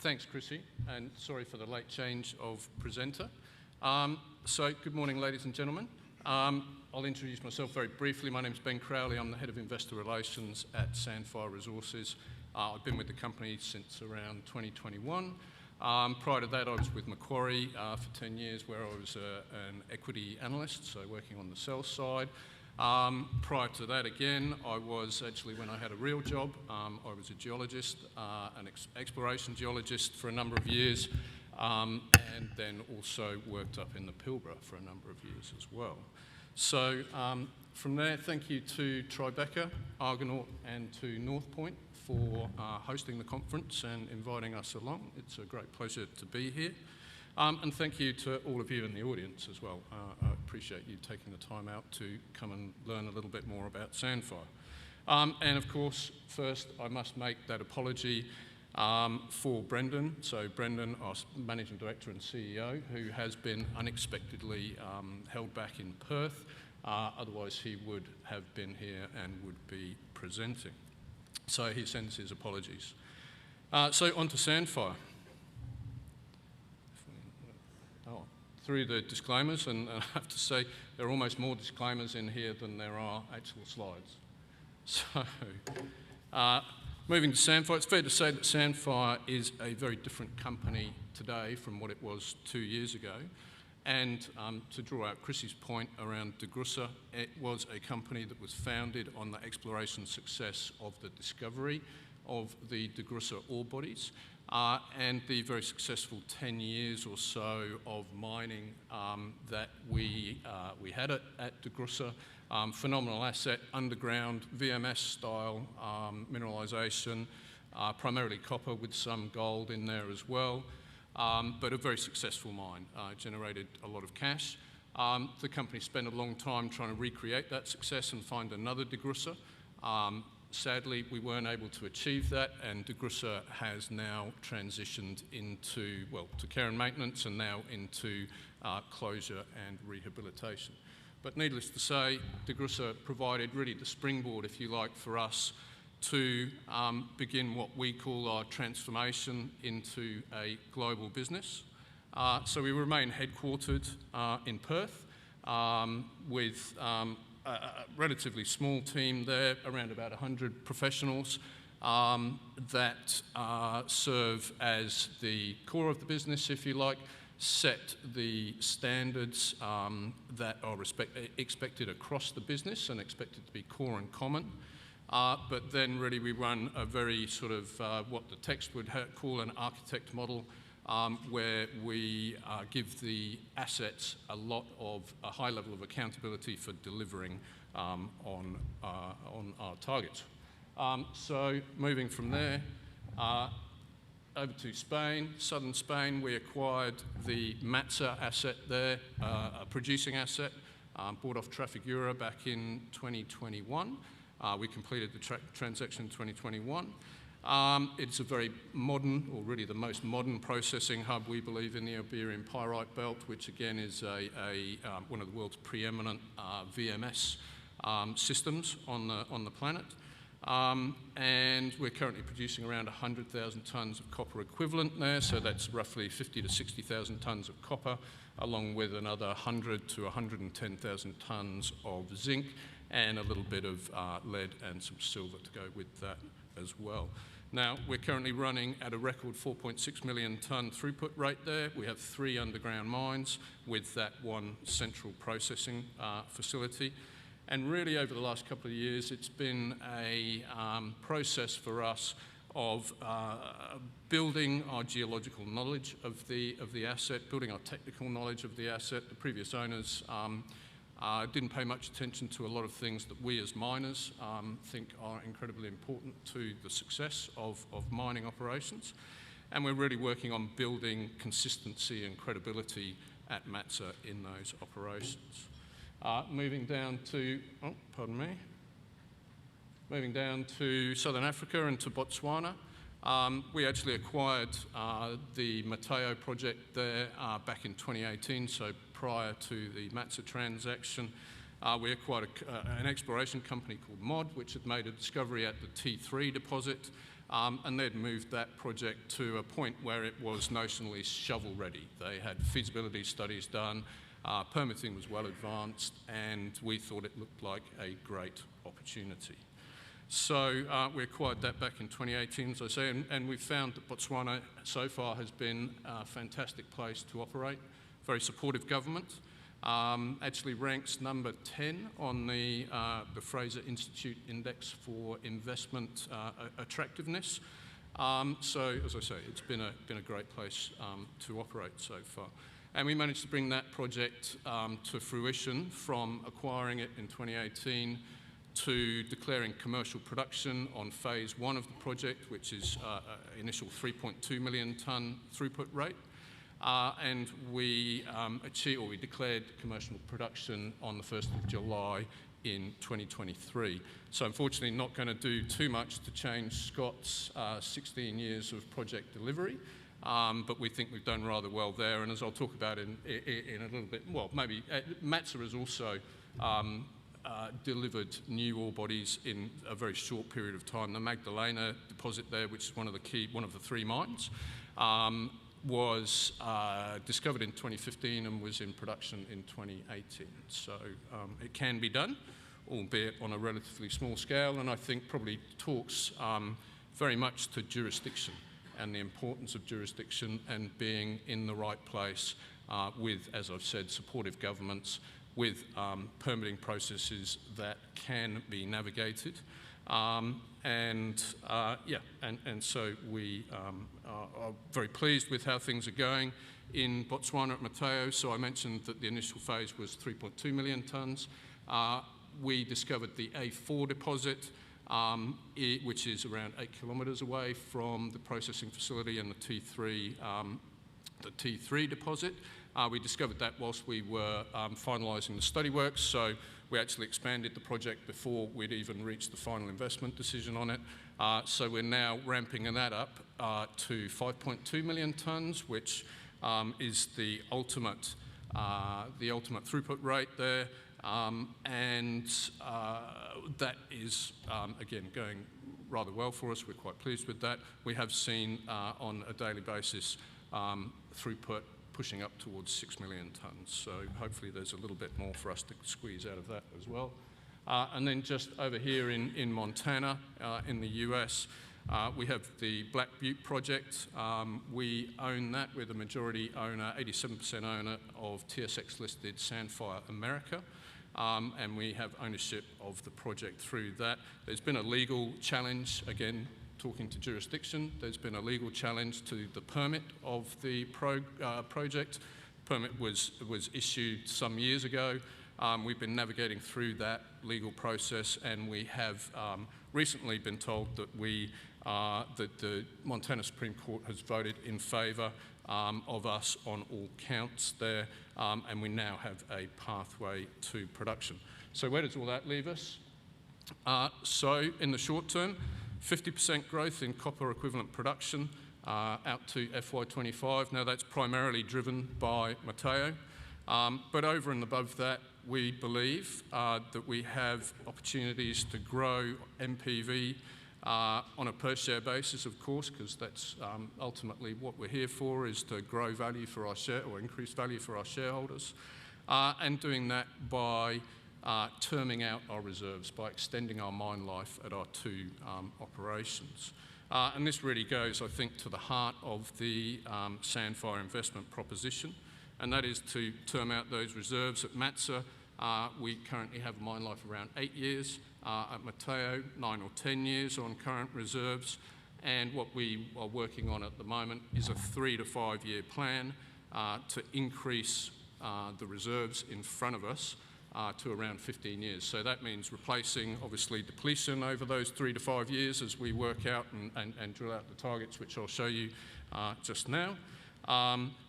Thanks, Chrissy, and sorry for the late change of presenter. So good morning, ladies and gentlemen. I'll introduce myself very briefly. My name is Ben Crowley. I'm the Head of Investor Relations at Sandfire Resources. I've been with the company since around 2021. Prior to that, I was with Macquarie for 10 years, where I was an equity analyst, so working on the sell side. Prior to that, again, I was actually, when I had a real job, I was a geologist, an exploration geologist for a number of years, and then also worked up in the Pilbara for a number of years as well. So from there, thank you to Tribeca, Argonaut, and to North Point for hosting the conference and inviting us along. It's a great pleasure to be here. And thank you to all of you in the audience as well. I appreciate you taking the time out to come and learn a little bit more about Sandfire. And of course, first I must make that apology for Brendan. So Brendan, our Managing Director and CEO, who has been unexpectedly held back in Perth. Otherwise he would have been here and would be presenting. So he sends his apologies. So on to Sandfire. Through the disclaimers, and I have to say there are almost more disclaimers in here than there are actual slides. So, moving to Sandfire, it's fair to say that Sandfire is a very different company today from what it was 2 years ago. And to draw out Chrissy's point around DeGrussa, it was a company that was founded on the exploration success of the discovery of the DeGrussa ore bodies. And the very successful 10 years or so of mining that we had at DeGrussa. Phenomenal asset, underground, VMS-style mineralisation, primarily copper with some gold in there as well, but a very successful mine, generated a lot of cash. The company spent a long time trying to recreate that success and find another DeGrussa. Sadly, we weren't able to achieve that, and DeGrussa has now transitioned into, well, to care and maintenance and now into closure and rehabilitation. But needless to say, DeGrussa provided really the springboard, if you like, for us to begin what we call our transformation into a global business. So we remain headquartered in Perth with a relatively small team there, around about 100 professionals that serve as the core of the business, if you like, set the standards that are expected across the business and expected to be core and common. But then really we run a very sort of what the text would call an architect model, where we give the assets a high level of accountability for delivering on our targets. So moving from there over to Spain, southern Spain, we acquired the Matsa asset there, a producing asset, bought off Trafigura back in 2021. We completed the transaction in 2021. It's a very modern, or really the most modern processing hub, we believe, in the Iberian Pyrite Belt, which again is one of the world's preeminent VMS systems on the planet. And we're currently producing around 100,000 tonnes of copper equivalent there, so that's roughly 50 to 60,000 tonnes of copper, along with another 100 to 110,000 tonnes of zinc, and a little bit of lead and some silver to go with that as well. Now, we're currently running at a record 4.6 million tonne throughput rate there. We have 3 underground mines with that one central processing facility. And really over the last couple of years, it's been a process for us of building our geological knowledge of the asset, building our technical knowledge of the asset. The previous owners didn't pay much attention to a lot of things that we as miners think are incredibly important to the success of mining operations. And we're really working on building consistency and credibility at Matsa in those operations. Moving down to Southern Africa and to Botswana. We actually acquired the Mateo project there back in 2018, so prior to the Matsa transaction. We acquired an exploration company called MOD, which had made a discovery at the T3 deposit. and they'd moved that project to a point where it was notionally shovel-ready. They had feasibility studies done, permitting was well advanced, and we thought it looked like a great opportunity. So we acquired that back in 2018, as I say, and we've found that Botswana so far has been a fantastic place to operate. Very supportive government. Actually ranks number 10 on the Fraser Institute Index for Investment Attractiveness. So, as I say, it's been a great place to operate so far. And we managed to bring that project to fruition from acquiring it in 2018 to declaring commercial production on phase 1 of the project, which is initial 3.2 million tonne throughput rate. And we declared commercial production on the 1st of July in 2023. So unfortunately not going to do too much to change Scott's 16 years of project delivery, but we think we've done rather well there. And as I'll talk about in a little bit, well, maybe Matsa has also delivered new ore bodies in a very short period of time. The Magdalena deposit there, which is one of the 3 mines, was discovered in 2015 and was in production in 2018. So it can be done, albeit on a relatively small scale, and I think probably talks very much to jurisdiction and the importance of jurisdiction and being in the right place with, as I've said, supportive governments, with permitting processes that can be navigated. And so we are very pleased with how things are going in Botswana at Mateo. So I mentioned that the initial phase was 3.2 million tonnes. We discovered the A4 deposit, which is around 8 kilometres away from the processing facility, and the T3 deposit. We discovered that whilst we were finalising the study works, so we actually expanded the project before we'd even reached the final investment decision on it. So we're now ramping that up to 5.2 million tonnes, which is the ultimate throughput rate there, and that is again going rather well for us. We're quite pleased with that. We have seen on a daily basis throughput pushing up towards 6 million tonnes. So hopefully there's a little bit more for us to squeeze out of that as well. And then just over here in Montana, in the US, we have the Black Butte project. We own that. We're the majority owner, 87% owner of TSX-listed Sandfire America. And we have ownership of the project through that. There's been a legal challenge, again, talking to jurisdiction. There's been a legal challenge to the permit of the project. Permit was issued some years ago. We've been navigating through that legal process, and we have recently been told that that the Montana Supreme Court has voted in favour of us on all counts there, and we now have a pathway to production. So where does all that leave us? So in the short term, 50% growth in copper equivalent production out to FY25. Now that's primarily driven by Mateo, but over and above that, we believe that we have opportunities to grow MPV on a per share basis, of course, because that's ultimately what we're here for, is to grow value for our increase value for our shareholders, and doing that by terming out our reserves, by extending our mine life at our 2 operations. And this really goes, I think, to the heart of the Sandfire investment proposition, and that is to term out those reserves. At Matsa, we currently have a mine life around 8 years. At Mateo, 9 or 10 years on current reserves. And what we are working on at the moment is a 3 to 5 year plan to increase the reserves in front of us to around 15 years. So that means replacing, obviously, depletion over those 3 to 5 years as we work out and drill out the targets, which I'll show you just now.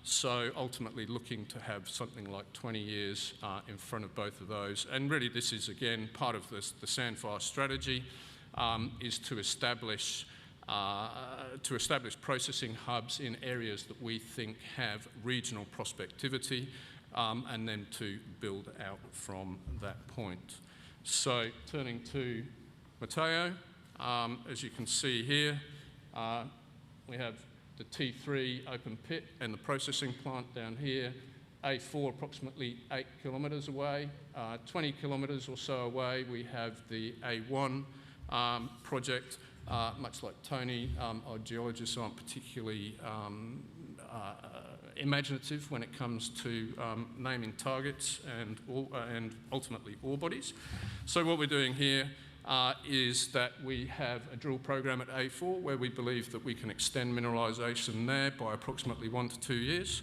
So ultimately looking to have something like 20 years in front of both of those. And really this is, again, part of the Sandfire strategy, is to establish processing hubs in areas that we think have regional prospectivity, and then to build out from that point. So turning to Mateo, as you can see here, We have the T3 open pit and the processing plant down here. A4 approximately 8 kilometres away. 20 kilometres or so away we have the A1 project. Much like Tony, our geologists aren't particularly imaginative when it comes to naming targets and ultimately ore bodies. So what we're doing here is that we have a drill program at A4 where we believe that we can extend mineralisation there by approximately 1 to 2 years.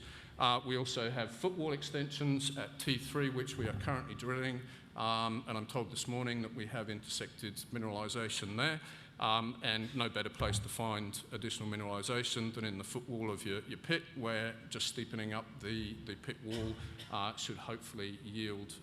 We also have footwall extensions at T3, which we are currently drilling, and I'm told this morning that we have intersected mineralisation there, and no better place to find additional mineralisation than in the footwall of your pit, where just steepening up the pit wall should hopefully yield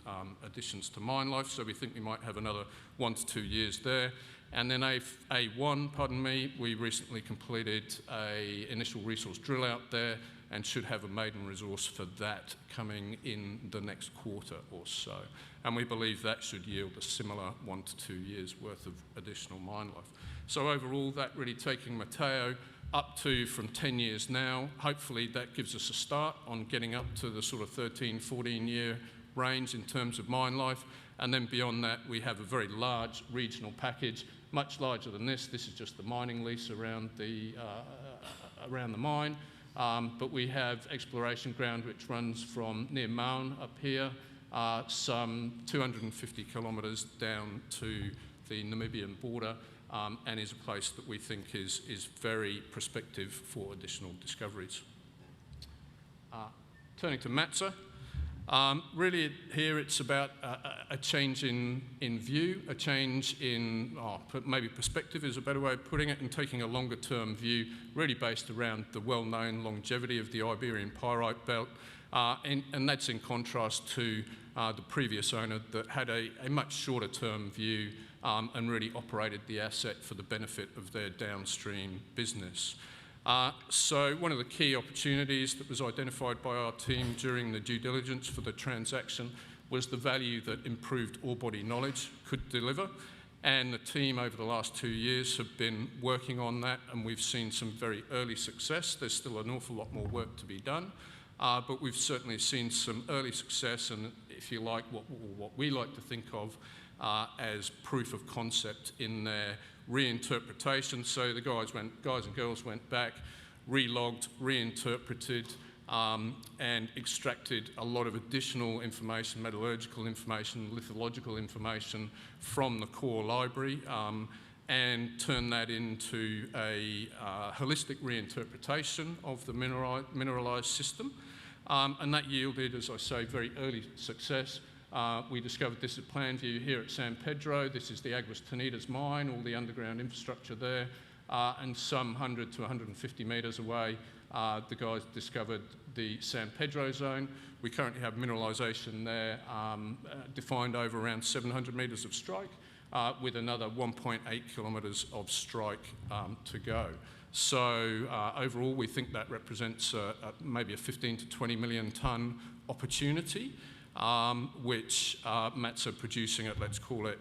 additions to mine life. So we think we might have another 1 to 2 years there. And then A1, we recently completed an initial resource drill out there and should have a maiden resource for that coming in the next quarter or so. And we believe that should yield a similar 1 to 2 years worth of additional mine life. So overall, that really taking Mateo up to from 10 years now. Hopefully that gives us a start on getting up to the sort of 13, 14 year range in terms of mine life. And then beyond that, we have a very large regional package, much larger than this. This is just the mining lease around the mine. But we have exploration ground which runs from near Maun up here, some 250 kilometres down to the Namibian border, and is a place that we think is very prospective for additional discoveries. Turning to Matsa, really here it's about a change in view, a change in maybe perspective is a better way of putting it, and taking a longer term view really based around the well-known longevity of the Iberian Pyrite Belt, and that's in contrast to the previous owner that had a much shorter term view and really operated the asset for the benefit of their downstream business. So one of the key opportunities that was identified by our team during the due diligence for the transaction was the value that improved ore body knowledge could deliver. And the team over the last 2 years have been working on that, and we've seen some very early success. There's still an awful lot more work to be done, but we've certainly seen some early success, and if you like, what we like to think of as proof of concept in their reinterpretation. So the guys and girls went back, relogged, reinterpreted, and extracted a lot of additional information, metallurgical information, lithological information from the core library, and turned that into a holistic reinterpretation of the mineralised system. And that yielded, as I say, very early success. We discovered this at plan view here at San Pedro. This is the Aguas Tenidas mine, all the underground infrastructure there. And some 100 to 150 metres away, the guys discovered the San Pedro zone. We currently have mineralisation there defined over around 700 metres of strike, with another 1.8 kilometres of strike to go. So overall, we think that represents maybe a 15 to 20 million tonne opportunity, which Matsa producing at, let's call it,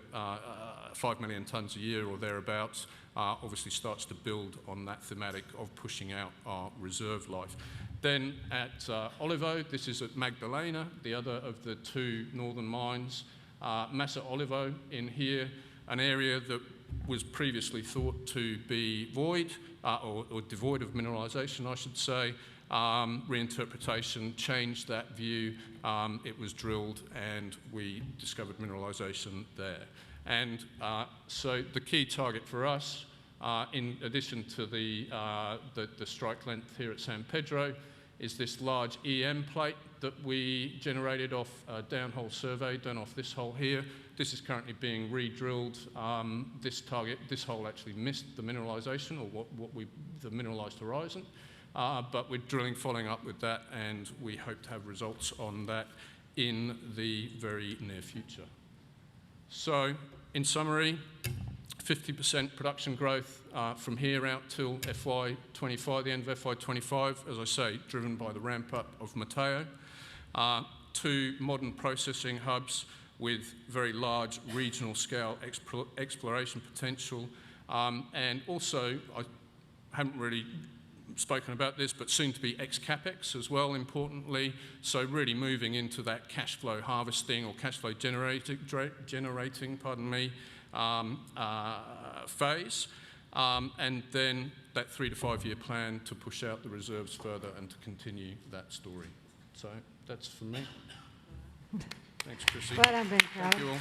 5 million tonnes a year or thereabouts, obviously starts to build on that thematic of pushing out our reserve life. Then at Olivo, this is at Magdalena, the other of the two northern mines. Massa Olivo in here, an area that was previously thought to be void, or devoid of mineralisation, I should say. Reinterpretation changed that view. It was drilled and we discovered mineralisation there. And so the key target for us, in addition to the strike length here at San Pedro, is this large EM plate that we generated off a downhole survey done off this hole here. This is currently being re-drilled. This hole actually missed the mineralisation, or the mineralised horizon. But we're drilling, following up with that, and we hope to have results on that in the very near future. So, in summary, 50% production growth from here out till FY25, the end of FY25, as I say, driven by the ramp-up of Mateo. 2 modern processing hubs with very large regional scale exploration potential, and also haven't really spoken about this, but soon to be ex-capex as well, importantly. So really moving into that cash flow harvesting or cash flow generating phase. And then that 3 to 5 year plan to push out the reserves further and to continue that story. So that's from me. Thanks, Chrissy. Well done, Ben. Thank you all.